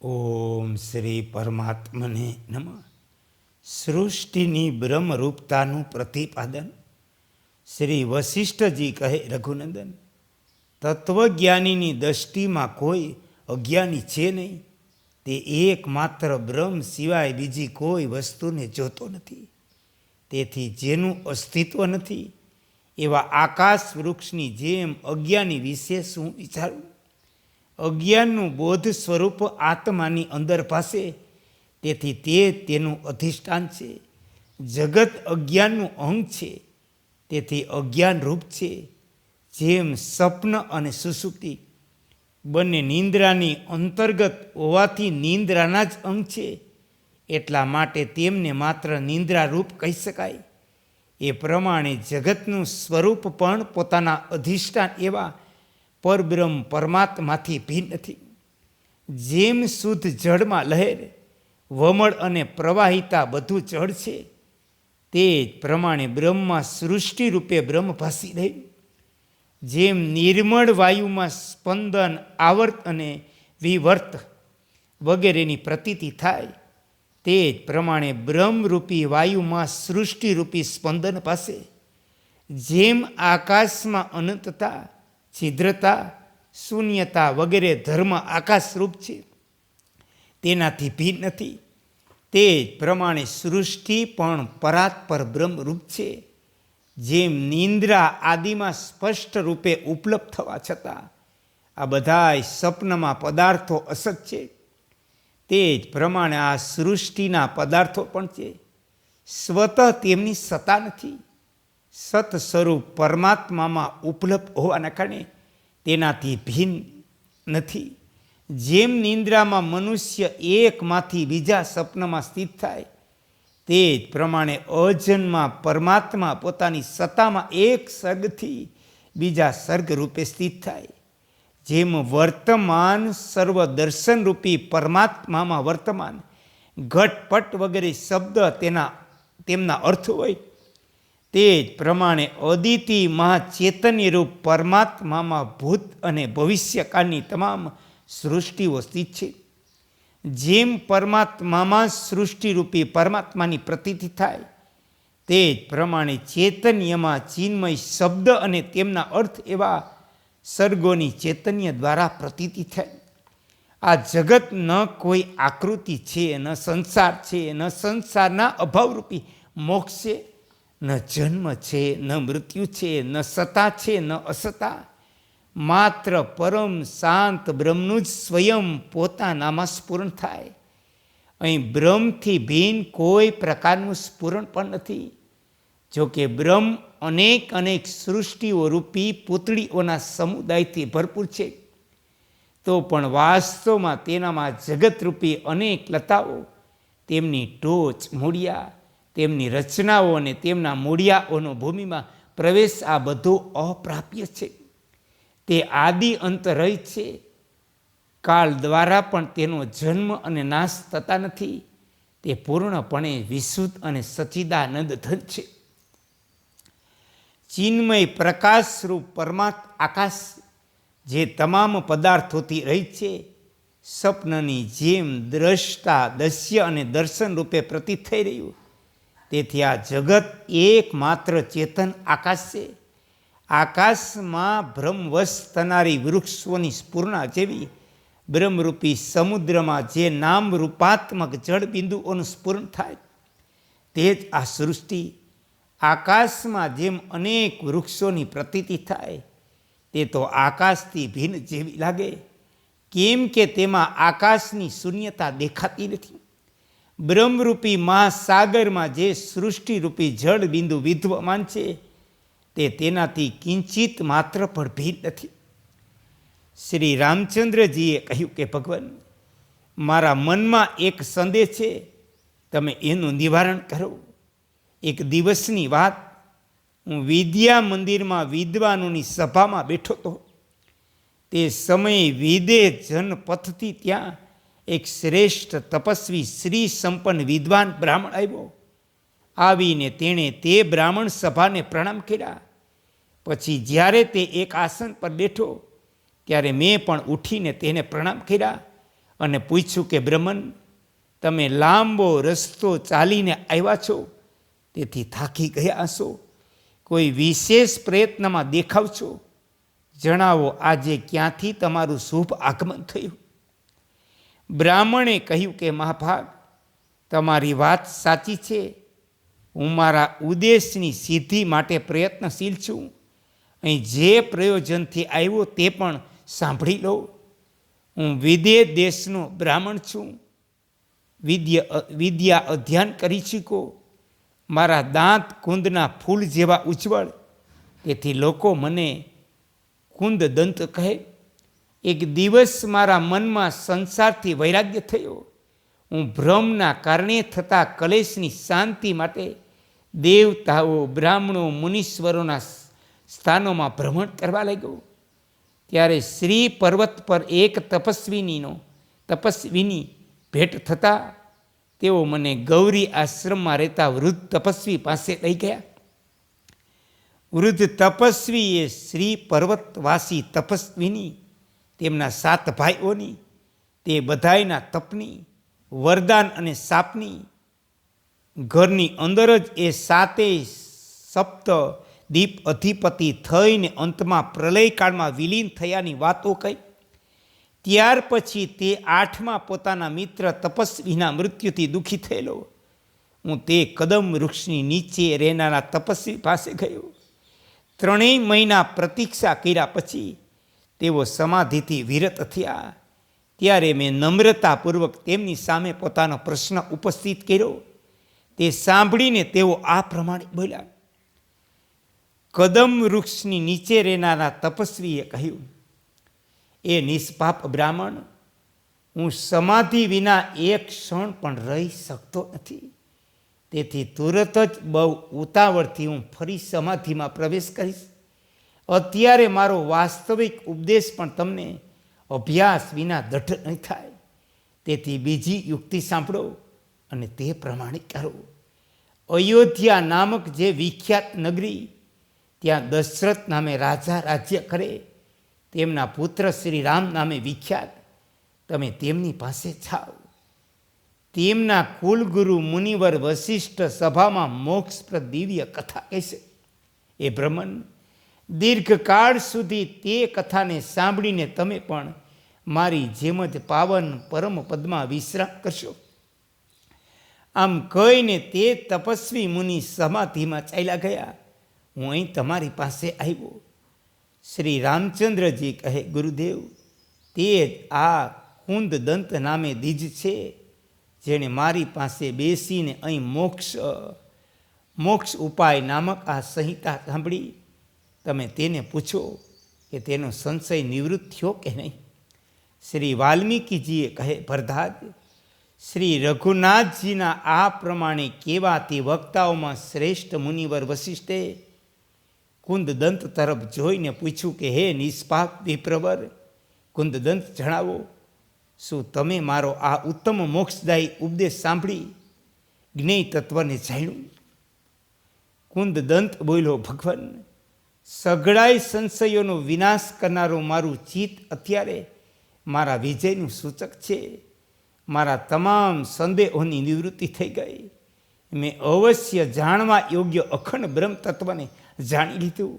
ઓમ શ્રી પરમાત્મને નમઃ. સૃષ્ટિની બ્રહ્મરૂપતાનું પ્રતિપાદન. શ્રી વશિષ્ઠજી કહે, રઘુનંદન, તત્વજ્ઞાનીની દૃષ્ટિમાં કોઈ અજ્ઞાની છે નહીં. તે એકમાત્ર બ્રહ્મ સિવાય બીજી કોઈ વસ્તુને જોતો નથી. તેથી જેનું અસ્તિત્વ નથી એવા આકાશ વૃક્ષની જેમ અજ્ઞાની વિશે શું વિચારવું? અજ્ઞાનનું બોધ સ્વરૂપ આત્માની અંદર ભાસે, તેથી તે તેનું અધિષ્ઠાન છે. જગત અજ્ઞાનનું અંગ છે, તેથી અજ્ઞાન રૂપ છે. જેમ સ્વપ્ન અને સુષુપ્તિ બંને નિંદ્રાની અંતર્ગત હોવાથી નિંદ્રાના જ અંગ છે, એટલા માટે તેમને માત્ર નિંદ્રારૂપ કહી શકાય. એ પ્રમાણે જગતનું સ્વરૂપ પણ પોતાના અધિષ્ઠાન એવા પરબ્રહ્મ પરમાત્માથી ભિન્ન નથી. જેમ શુદ્ધ જળમાં લહેર, વમળ અને પ્રવાહિતા બધું જળ છે, તે જ પ્રમાણે બ્રહ્મમાં સૃષ્ટિ રૂપે બ્રહ્મ ભાસી રહ્યું. જેમ નિર્મળ વાયુમાં સ્પંદન, આવર્ત અને વિવર્ત વગેરેની પ્રતીતિ થાય, તે જ પ્રમાણે બ્રહ્મરૂપી વાયુમાં સૃષ્ટિરૂપી સ્પંદન પાસે. જેમ આકાશમાં અનંતતા, છિદ્રતા, શૂન્યતા વગેરે ધર્મ આકાશરૂપ છે, તેનાથી ભિન્ન નથી, તે જ પ્રમાણે સૃષ્ટિ પણ પરાત્પર બ્રહ્મરૂપ છે. જેમ નિંદ્રા આદિમાં સ્પષ્ટ રૂપે ઉપલબ્ધ થવા છતાં આ બધાય સ્વપ્નમાં પદાર્થો અસત છે, તે જ પ્રમાણે આ સૃષ્ટિના પદાર્થો પણ છે. સ્વતઃ તેમની સત્તા નથી. સત સ્વરૂપ પરમાત્મામાં ઉપલબ્ધ હોવાના કારણે તેનાથી ભિન્ન નથી. જેમ નિંદ્રામાં મનુષ્ય એકમાંથી બીજા સ્વપ્નમાં સ્થિત થાય, તે જ પ્રમાણે અજન્મા પરમાત્મા પોતાની સત્તામાં એક સર્ગથી બીજા સર્ગ રૂપે સ્થિત થાય. જેમ વર્તમાન સર્વદર્શનરૂપી પરમાત્મામાં વર્તમાન, ઘટપટ વગેરે શબ્દ તેમના અર્થ હોય, તે જ પ્રમાણે અદિતિ મહાચૈતન્યરૂપ પરમાત્મામાં ભૂત અને ભવિષ્યકાળની તમામ સૃષ્ટિઓ સ્થિત છે. જેમ પરમાત્મામાં સૃષ્ટિરૂપી પરમાત્માની પ્રતીતિ થાય, તે જ પ્રમાણે ચૈતન્યમાં ચિન્મય શબ્દ અને તેમના અર્થ એવા સર્ગોની ચૈતન્ય દ્વારા પ્રતીતિ થાય. આ જગત ન કોઈ આકૃતિ છે, ન સંસાર છે, ન સંસારના અભાવરૂપી મોક્ષ છે, ન જન્મ છે, ન મૃત્યુ છે, ન સત્તા છે, ન અસત્તા. માત્ર પરમ શાંત બ્રહ્મનું જ સ્વયં પોતાનામાં સ્ફુરણ થાય. અહીં બ્રહ્મથી ભિન્ન કોઈ પ્રકારનું સ્ફુરણ પણ નથી. જોકે બ્રહ્મ અનેક સૃષ્ટિઓ રૂપી પૂતળીઓના સમુદાયથી ભરપૂર છે, તો પણ વાસ્તવમાં તેનામાં જગતરૂપી અનેક લતાઓ, તેમની ટોચ, મૂળિયા, તેમની રચનાઓ અને તેમના મૂળિયાઓનો ભૂમિમાં પ્રવેશ, આ બધું અપ્રાપ્ય છે. તે આદિ અંત રહિત છે. કાળ દ્વારા પણ તેનો જન્મ અને નાશ થતા નથી. તે પૂર્ણપણે વિશુદ્ધ અને સચ્ચિદાનંદ ધન છે. ચિન્મય પ્રકાશરૂપ પરમાત્મા આકાશ જે તમામ પદાર્થોથી રહિત છે, સ્વપ્નની જેમ દ્રષ્ટા, દસ્ય અને દર્શન રૂપે પ્રતીત થઈ રહ્યું. તેથી આ જગત એકમાત્ર ચેતન આકાશ છે. આકાશમાં બ્રહ્મવશ થનારી વૃક્ષોની સ્ફુરણા જેવી બ્રહ્મરૂપી સમુદ્રમાં જે નામ રૂપાત્મક જળબિંદુઓનું સ્ફુરણ થાય, તે જ આ સૃષ્ટિ. આકાશમાં જેમ અનેક વૃક્ષોની પ્રતીતિ થાય, તે તો આકાશથી ભિન્ન જેવી લાગે, કેમ કે તેમાં આકાશની શૂન્યતા દેખાતી નથી. બ્રહ્મરૂપી મહાસાગરમાં જે સૃષ્ટિરૂપી જળબિંદુ વિદ્યમાન છે, તે તેનાથી કિંચિત માત્ર પણ ભિન્ન નથી. શ્રી રામચંદ્રજીએ કહ્યું કે ભગવાન, મારા મનમાં એક સંદેહ છે, તમે એનું નિવારણ કરો. એક દિવસની વાત, હું વિદ્યા મંદિરમાં વિદ્વાનોની સભામાં બેઠો હતો. તે સમયે વિદેહ જનપથથી ત્યાં એક શ્રેષ્ઠ તપસ્વી શ્રી સંપન્ન વિદ્વાન બ્રાહ્મણ આવ્યો. આવીને તેણે તે બ્રાહ્મણ સભાને પ્રણામ કર્યા. પછી જ્યારે તે એક આસન પર બેઠો, ત્યારે મેં પણ ઉઠીને તેને પ્રણામ કર્યા અને પૂછ્યું કે બ્રહ્મન, તમે લાંબો રસ્તો ચાલીને આવ્યા છો, તેથી થાકી ગયા હશો, કોઈ વિશેષ પ્રયત્નમાં દેખાવ છો, જણાવો આજે ક્યાંથી તમારું શુભ આગમન થયું? બ્રાહ્મણે કહ્યું કે મહાભાગ, તમારી વાત સાચી છે. હું મારા ઉદ્દેશની સિદ્ધિ માટે પ્રયત્નશીલ છું. અહીં જે પ્રયોજનથી આવ્યો તે પણ સાંભળી લો. હું વિદેહ દેશનો બ્રાહ્મણ છું. વિદ્યા અધ્યયન કરી ચૂકો. મારા દાંત કુંદના ફૂલ જેવા ઉજ્જવળ, તેથી લોકો મને કુંદ દંત કહે. એક દિવસ મારા મનમાં સંસારથી વૈરાગ્ય થયો. હું ભ્રમના કારણે થતા કલેશની શાંતિ માટે દેવતાઓ, બ્રાહ્મણો, મુનીશ્વરોના સ્થાનોમાં ભ્રમણ કરવા લાગ્યો. ત્યારે શ્રી પર્વત પર એક તપસ્વીની ભેટ થતા તેઓ મને ગૌરી આશ્રમમાં રહેતા વૃદ્ધ તપસ્વી પાસે લઈ ગયા. વૃદ્ધ તપસ્વીએ શ્રી પર્વતવાસી તપસ્વીની, તેમના 7 ભાઈઓની, તે બધાયના તપની, વરદાન અને શાપની, ઘરની અંદર જ એ 7 સપ્ત દીપ અધિપતિ થઈને અંતમાં પ્રલયકાળમાં વિલીન થયાની વાતો કહી. ત્યાર પછી તે 8મા પોતાના મિત્ર તપસ્વીના મૃત્યુથી દુઃખી થયેલો. હું તે કદમ વૃક્ષની નીચે રહેનારા તપસ્વી પાસે ગયો. 3 મહિના પ્રતીક્ષા કર્યા પછી તેઓ સમાધિથી વિરત થયા. ત્યારે મેં નમ્રતાપૂર્વક તેમની સામે પોતાનો પ્રશ્ન ઉપસ્થિત કર્યો. તે સાંભળીને તેઓ આ પ્રમાણે બોલ્યા. કદમ વૃક્ષની નીચે રહેનારા તપસ્વીએ કહ્યું, એ નિષ્પાપ બ્રાહ્મણ, હું સમાધિ વિના એક ક્ષણ પણ રહી શકતો નથી. તેથી તુરત જ બહુ ઉતાવળથી હું ફરી સમાધિમાં પ્રવેશ કરીશ. અત્યારે મારો વાસ્તવિક ઉપદેશ પણ તમને અભ્યાસ વિના દઢ નહીં થાય. તેથી બીજી યુક્તિ સાંભળો અને તે પ્રમાણે કરો. અયોધ્યા નામક જે વિખ્યાત નગરી, ત્યાં દશરથ નામે રાજા રાજ્ય કરે. તેમના પુત્ર શ્રી રામ નામે વિખ્યાત. તમે તેમની પાસે જાઓ. તેમના કુલગુરુ મુનિવર વશિષ્ઠ સભામાં મોક્ષપ્રદ દિવ્ય કથા કહેશે. એ બ્રહ્મન, દીર્ઘકાળ સુધી તે કથાને સાંભળીને તમે પણ મારી જેમ જ પાવન પરમ પદમાં વિશ્રામ કરશો. આમ કહીને તે તપસ્વી મુનિ સમાધિમાં ચાલ્યા ગયા. હું અહીં તમારી પાસે આવ્યો. શ્રી રામચંદ્રજી કહે, ગુરુદેવ, તે જ આ કુંદ દંત નામે દ્વિજ છે, જેણે મારી પાસે બેસીને અહીં મોક્ષ ઉપાય નામક આ સંહિતા સાંભળી. તમે તેને પૂછો કે તેનો સંશય નિવૃત્ત થયો કે નહીં. શ્રી વાલ્મીકીજીએ કહે, ભરદ્વાજ, શ્રી રઘુનાથજીના આ પ્રમાણે કહેવાથી વક્તાઓમાં શ્રેષ્ઠ મુનિવર વશિષ્ઠે કુંદદંત તરફ જોઈને પૂછ્યું કે હે નિષ્પાપ વિપ્રવર, કુંદદંત જણાવો, શું તમે મારો આ ઉત્તમ મોક્ષદાયી ઉપદેશ સાંભળી જ્ઞેય તત્વને જાણ્યું? કુંદદંત બોલ્યો, ભગવાન, સઘળાય સંશયોનો વિનાશ કરનારો મારું ચિત્ત અત્યારે મારા વિજયનું સૂચક છે. મારા તમામ સંદેહોની નિવૃત્તિ થઈ ગઈ. મેં અવશ્ય જાણવા યોગ્ય અખંડ બ્રહ્મ તત્વને જાણી લીધું.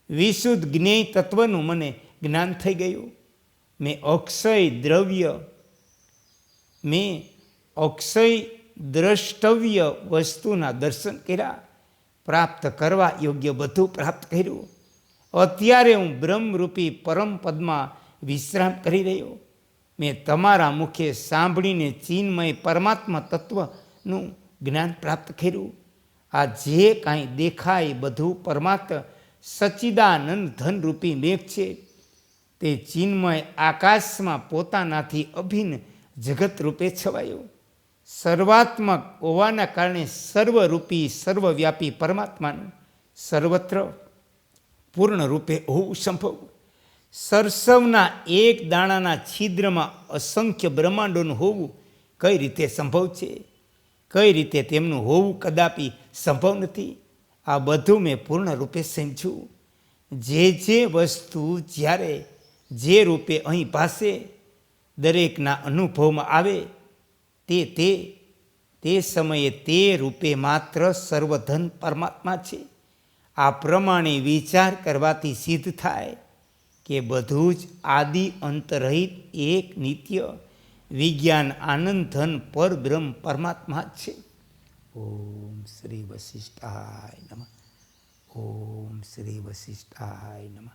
વિશુદ્ધ જ્ઞેય તત્વનું મને જ્ઞાન થઈ ગયું. મેં અક્ષય દ્રષ્ટવ્ય વસ્તુના દર્શન કર્યા. પ્રાપ્ત કરવા યોગ્ય બધું પ્રાપ્ત કર્યું. અત્યારે હું બ્રહ્મરૂપી પરમ પદમાં વિશ્રામ કરી રહ્યો. મેં તમારા મુખે સાંભળીને ચિન્મય પરમાત્મા તત્વનું જ્ઞાન પ્રાપ્ત કર્યું. આ જે કાંઈ દેખાય બધું પરમાત્મ સચ્ચિદાનંદ ધનરૂપી મેઘ છે. તે ચિન્મય આકાશમાં પોતાનાથી અભિન્ન જગત રૂપે છવાયો. સર્વાત્મક હોવાના કારણે સર્વરૂપી સર્વવ્યાપી પરમાત્માનું સર્વત્ર પૂર્ણ રૂપે હોવું સંભવ. સરસવના એક દાણાના છિદ્રમાં અસંખ્ય બ્રહ્માંડોનું હોવું કઈ રીતે સંભવ છે? કઈ રીતે તેમનું હોવું કદાપી સંભવ નથી? આ બધું મેં પૂર્ણ રૂપે સમજ્યું. જે વસ્તુ જ્યારે જે રૂપે અહીં ભાસે દરેકના અનુભવમાં આવે તે સમયે તે રૂપે માત્ર સર્વધન પરમાત્મા છે. આ પ્રમાણે વિચાર કરવાથી સિદ્ધ થાય કે બધું જ આદિ અંતરહિત એક નિત્ય વિજ્ઞાન આનંદ ધન પરબ્રહ્મ પરમાત્મા જ છે. ઓમ શ્રી વશિષ્ઠાય નમઃ. ઓમ શ્રી વશિષ્ઠાય નમઃ.